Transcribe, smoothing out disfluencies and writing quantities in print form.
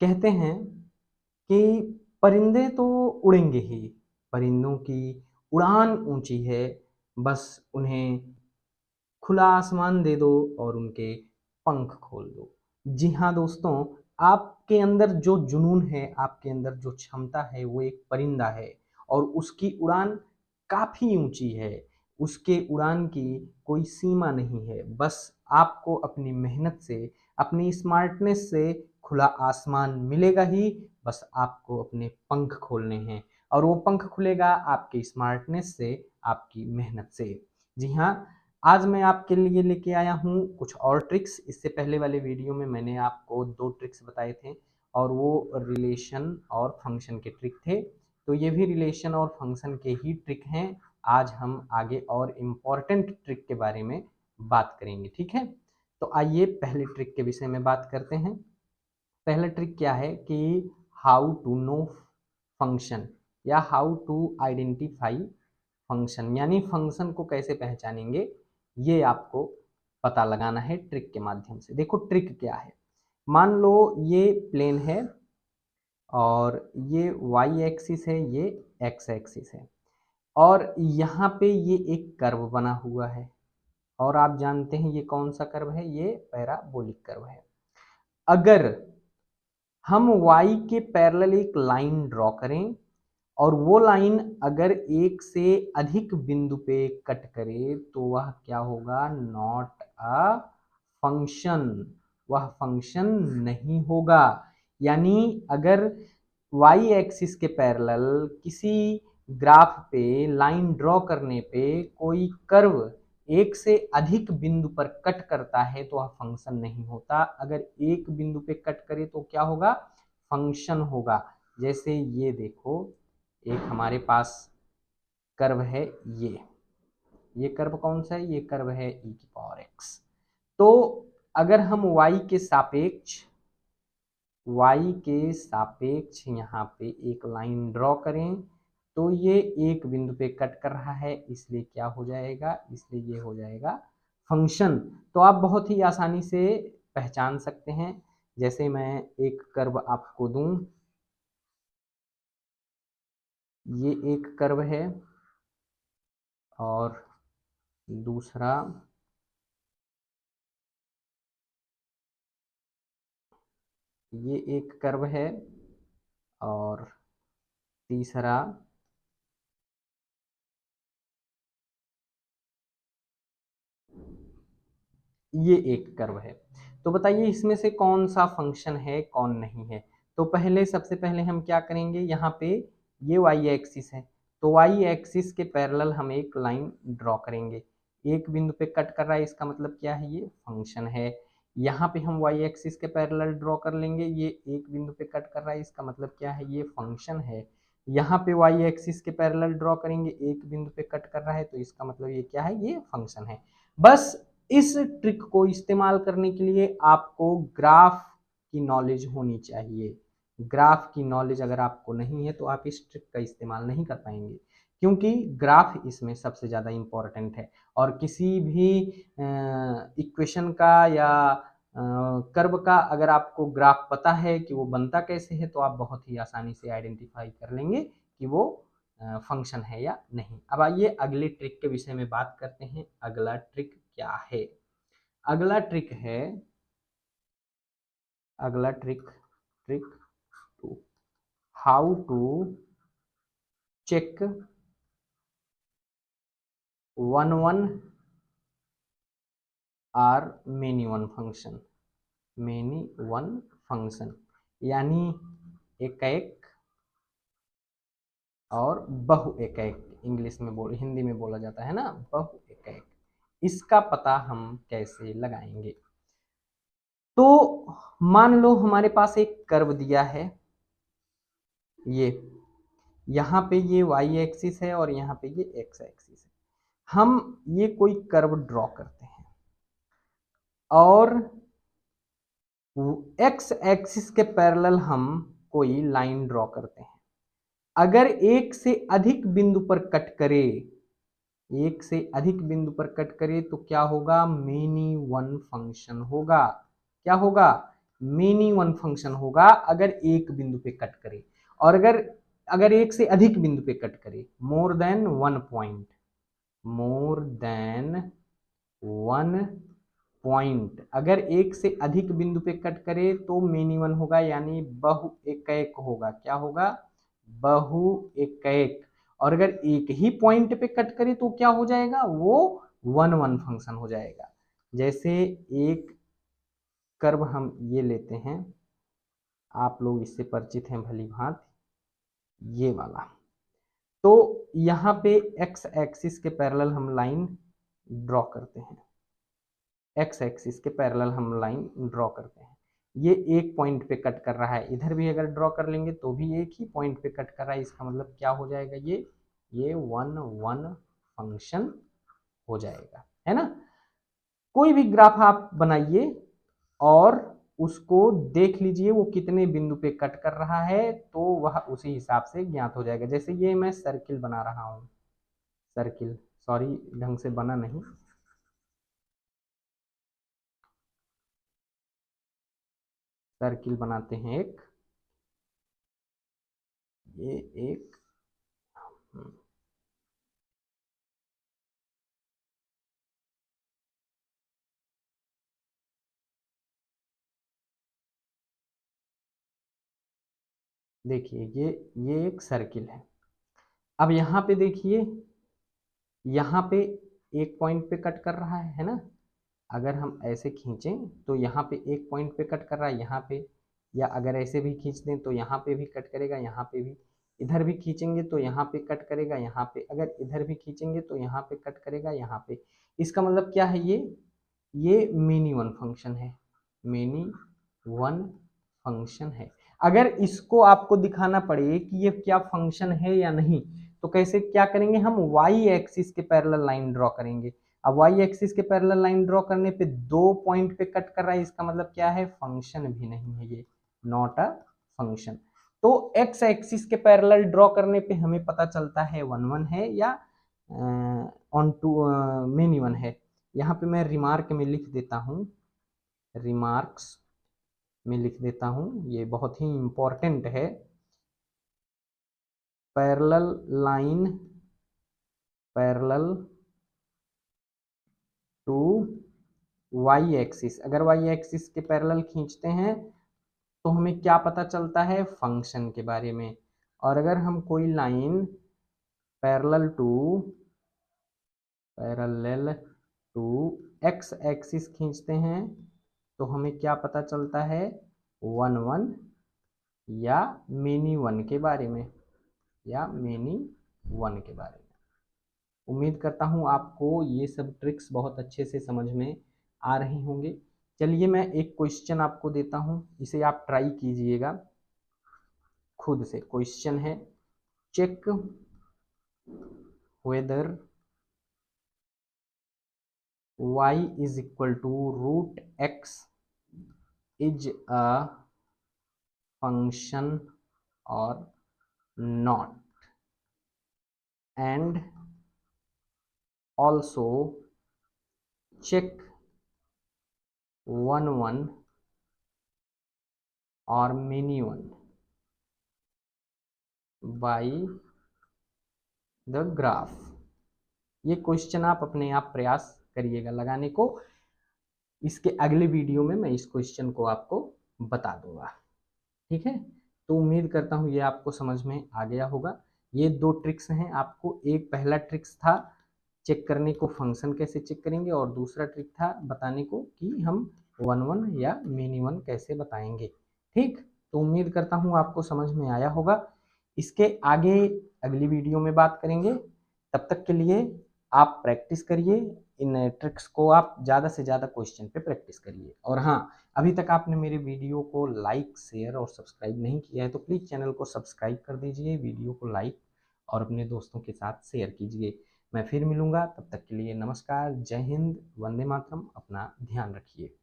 कहते हैं कि परिंदे तो उड़ेंगे ही, परिंदों की उड़ान ऊंची है, बस उन्हें खुला आसमान दे दो और उनके पंख खोल दो। जी हाँ दोस्तों, आपके अंदर जो जुनून है, आपके अंदर जो क्षमता है, वो एक परिंदा है और उसकी उड़ान काफ़ी ऊंची है। उसके उड़ान की कोई सीमा नहीं है। बस आपको अपनी मेहनत से, अपनी स्मार्टनेस से खुला आसमान मिलेगा ही। बस आपको अपने पंख खोलने हैं और वो पंख खुलेगा आपकी स्मार्टनेस से, आपकी मेहनत से। जी हाँ, आज मैं आपके लिए लेके आया हूँ कुछ और ट्रिक्स। इससे पहले वाले वीडियो में मैंने आपको 2 ट्रिक्स बताए थे और वो रिलेशन और फंक्शन के ट्रिक थे। तो ये भी रिलेशन और फंक्शन के ही ट्रिक हैं। आज हम आगे और इम्पॉर्टेंट ट्रिक के बारे में बात करेंगे, ठीक है? तो आइए पहले ट्रिक के विषय में बात करते हैं। पहला ट्रिक क्या है कि हाउ टू नो फंक्शन या हाउ टू आइडेंटिफाई फंक्शन, यानी फंक्शन को कैसे पहचानेंगे, ये आपको पता लगाना है ट्रिक के माध्यम से। देखो ट्रिक क्या है। मान लो ये प्लेन है और ये वाई एक्सिस है, ये एक्स एक्सिस है और यहाँ पे ये एक कर्व बना हुआ है और आप जानते हैं ये कौन सा कर्व है, ये पैराबोलिक कर्व है। अगर हम y के पैरेलल एक लाइन ड्रॉ करें और वो लाइन अगर एक से अधिक बिंदु पे कट करे तो वह क्या होगा? नॉट अ फंक्शन, वह फंक्शन नहीं होगा। यानी अगर y एक्सिस के पैरेलल किसी ग्राफ पे लाइन ड्रॉ करने पे कोई कर्व एक से अधिक बिंदु पर कट करता है तो वह फंक्शन नहीं होता। अगर एक बिंदु पे कट करे तो क्या होगा? फंक्शन होगा। जैसे ये देखो, एक हमारे पास कर्व है, ये कर्व कौन सा है? ये कर्व है e की पावर x। तो अगर हम y के सापेक्ष यहाँ पे एक लाइन ड्रॉ करें तो ये एक बिंदु पे कट कर रहा है, इसलिए क्या हो जाएगा? इसलिए ये हो जाएगा फंक्शन। तो आप बहुत ही आसानी से पहचान सकते हैं। जैसे मैं एक कर्व आपको दूं, ये एक कर्व है और दूसरा ये एक कर्व है और तीसरा ये एक कर्व है। तो बताइए इसमें से कौन सा फंक्शन है, कौन नहीं है? तो पहले सबसे पहले हम क्या करेंगे, यहाँ पे ये वाई एक्सिस है तो वाई एक्सिस के पैरेलल हम एक लाइन ड्रॉ करेंगे। एक बिंदु पे कट कर रहा है, इसका मतलब क्या है? ये फंक्शन है। यहाँ पे हम वाई एक्सिस के पैरेलल ड्रॉ कर लेंगे, ये एक बिंदु पे कट कर रहा है, इसका मतलब क्या है? ये फंक्शन है। यहाँ पे वाई एक्सिस के पैरेलल ड्रॉ करेंगे, एक बिंदु पे कट कर रहा है, तो इसका मतलब ये क्या है? ये फंक्शन है। बस इस ट्रिक को इस्तेमाल करने के लिए आपको ग्राफ की नॉलेज होनी चाहिए। ग्राफ की नॉलेज अगर आपको नहीं है तो आप इस ट्रिक का इस्तेमाल नहीं कर पाएंगे, क्योंकि ग्राफ इसमें सबसे ज़्यादा इम्पोर्टेंट है। और किसी भी इक्वेशन का या कर्व का अगर आपको ग्राफ पता है कि वो बनता कैसे है तो आप बहुत ही आसानी से आइडेंटिफाई कर लेंगे कि वो फंक्शन है या नहीं। अब आइए अगले ट्रिक के विषय में बात करते हैं। अगला ट्रिक क्या है? अगला ट्रिक है, अगला trick, trick two, how to check one or many one function. Many one function यानी एक एक और बहु एक एक, इंग्लिश में हिंदी में बोला जाता है ना, बहु एक एक। इसका पता हम कैसे लगाएंगे? तो मान लो हमारे पास एक कर्व दिया है, ये यहाँ पे ये y एक्सिस है और यहाँ पे ये x एक्सिस है। हम ये कोई कर्व ड्रॉ करते हैं और x एक्सिस के पैरेलल हम कोई लाइन ड्रॉ करते हैं। अगर एक से अधिक बिंदु पर कट करे, एक से अधिक बिंदु पर कट करे तो क्या होगा? मेनी वन फंक्शन होगा। क्या होगा? मेनी वन फंक्शन होगा अगर एक बिंदु पे कट करे, और अगर अगर एक से अधिक बिंदु पे कट करे, more than one point, more than one point, अगर एक से अधिक बिंदु पे कट करे तो मेनी वन होगा, यानी बहु एकैक होगा। क्या होगा? बहु एकैक। और अगर एक ही पॉइंट पे कट करे तो क्या हो जाएगा? वो वन वन फंक्शन हो जाएगा। जैसे एक कर्व हम ये लेते हैं, आप लोग इससे परिचित हैं भली भांति, ये वाला। तो यहाँ पे एक्स एक्सिस के पैरेलल हम लाइन ड्रॉ करते हैं, एक्स एक्सिस के पैरेलल हम लाइन ड्रॉ करते हैं। ये एक पॉइंट पे कट कर रहा है, इधर भी अगर ड्रॉ कर लेंगे तो भी एक ही पॉइंट पे कट कर रहा है, इसका मतलब क्या हो जाएगा? ये वन वन फंक्शन हो जाएगा, है ना। कोई भी ग्राफ आप बनाइए और उसको देख लीजिए वो कितने बिंदु पे कट कर रहा है, तो वह उसी हिसाब से ज्ञात हो जाएगा। जैसे ये मैं सर्किल बना रहा हूँ, सर्किल, सॉरी ढंग से बना नहीं, सर्किल बनाते हैं एक, ये एक, देखिए ये एक सर्किल है। अब यहाँ पे देखिए, यहाँ पे एक पॉइंट पे कट कर रहा है ना। अगर हम ऐसे खींचें तो यहाँ पे एक पॉइंट पे कट कर रहा है, यहाँ पे, या अगर ऐसे भी खींच दें तो यहाँ पे भी कट करेगा, यहाँ पे भी, इधर भी खींचेंगे तो यहाँ पे कट करेगा, यहाँ पे, अगर इधर भी खींचेंगे तो यहाँ पे कट करेगा, यहाँ पे। इसका मतलब क्या है? ये मेनी वन फंक्शन है, मेनी वन फंक्शन है। अगर इसको आपको दिखाना पड़े कि ये क्या फंक्शन है या नहीं, तो कैसे क्या करेंगे? हम वाई एक्सिस के पैरेलल लाइन ड्रॉ करेंगे। अब वाई एक्सिस के पैरेलल लाइन ड्रॉ करने पे दो पॉइंट पे कट कर रहा है, इसका मतलब क्या है? फंक्शन भी नहीं है, ये नॉट अ फंक्शन। तो एक्स एक्सिस के पैरेलल ड्रॉ करने पे हमें पता चलता है वन वन है या ऑन टू मेनी वन है। यहाँ पे मैं रिमार्क में लिख देता हूँ, रिमार्क्स में लिख देता हूँ, ये बहुत ही इंपॉर्टेंट है। Parallel line, parallel to y axis, अगर वाई एक्सिस के पैरेलल खींचते हैं तो हमें क्या पता चलता है? फंक्शन के बारे में। और अगर हम कोई line parallel to x axis खींचते हैं तो हमें क्या पता चलता है? वन वन या मेनी वन के बारे में, या मेनी वन के बारे में। उम्मीद करता हूँ आपको ये सब ट्रिक्स बहुत अच्छे से समझ में आ रही होंगे। चलिए मैं एक क्वेश्चन आपको देता हूँ, इसे आप ट्राई कीजिएगा खुद से। क्वेश्चन है, check whether y is equal to root X is a function और not, and also check one one और many one by the graph. ये क्वेश्चन आप अपने आप प्रयास करिएगा लगाने को। इसके अगले वीडियो में मैं इस क्वेश्चन को आपको बता दूंगा, ठीक है। तो उम्मीद करता हूँ ये आपको समझ में आ गया होगा। ये दो ट्रिक्स हैं आपको, एक पहला ट्रिक्स था चेक करने को फंक्शन कैसे चेक करेंगे, और दूसरा ट्रिक था बताने को कि हम वन वन या मेनी वन कैसे बताएंगे, ठीक। तो उम्मीद करता हूँ आपको समझ में आया होगा। इसके आगे अगली वीडियो में बात करेंगे। तब तक के लिए आप प्रैक्टिस करिए इन ट्रिक्स को, आप ज़्यादा से ज़्यादा क्वेश्चन पे प्रैक्टिस करिए। और हाँ, अभी तक आपने मेरे वीडियो को लाइक, शेयर और सब्सक्राइब नहीं किया है तो प्लीज़ चैनल को सब्सक्राइब कर दीजिए, वीडियो को लाइक और अपने दोस्तों के साथ शेयर कीजिए। मैं फिर मिलूंगा, तब तक के लिए नमस्कार, जय हिंद, वंदे मातरम, अपना ध्यान रखिए।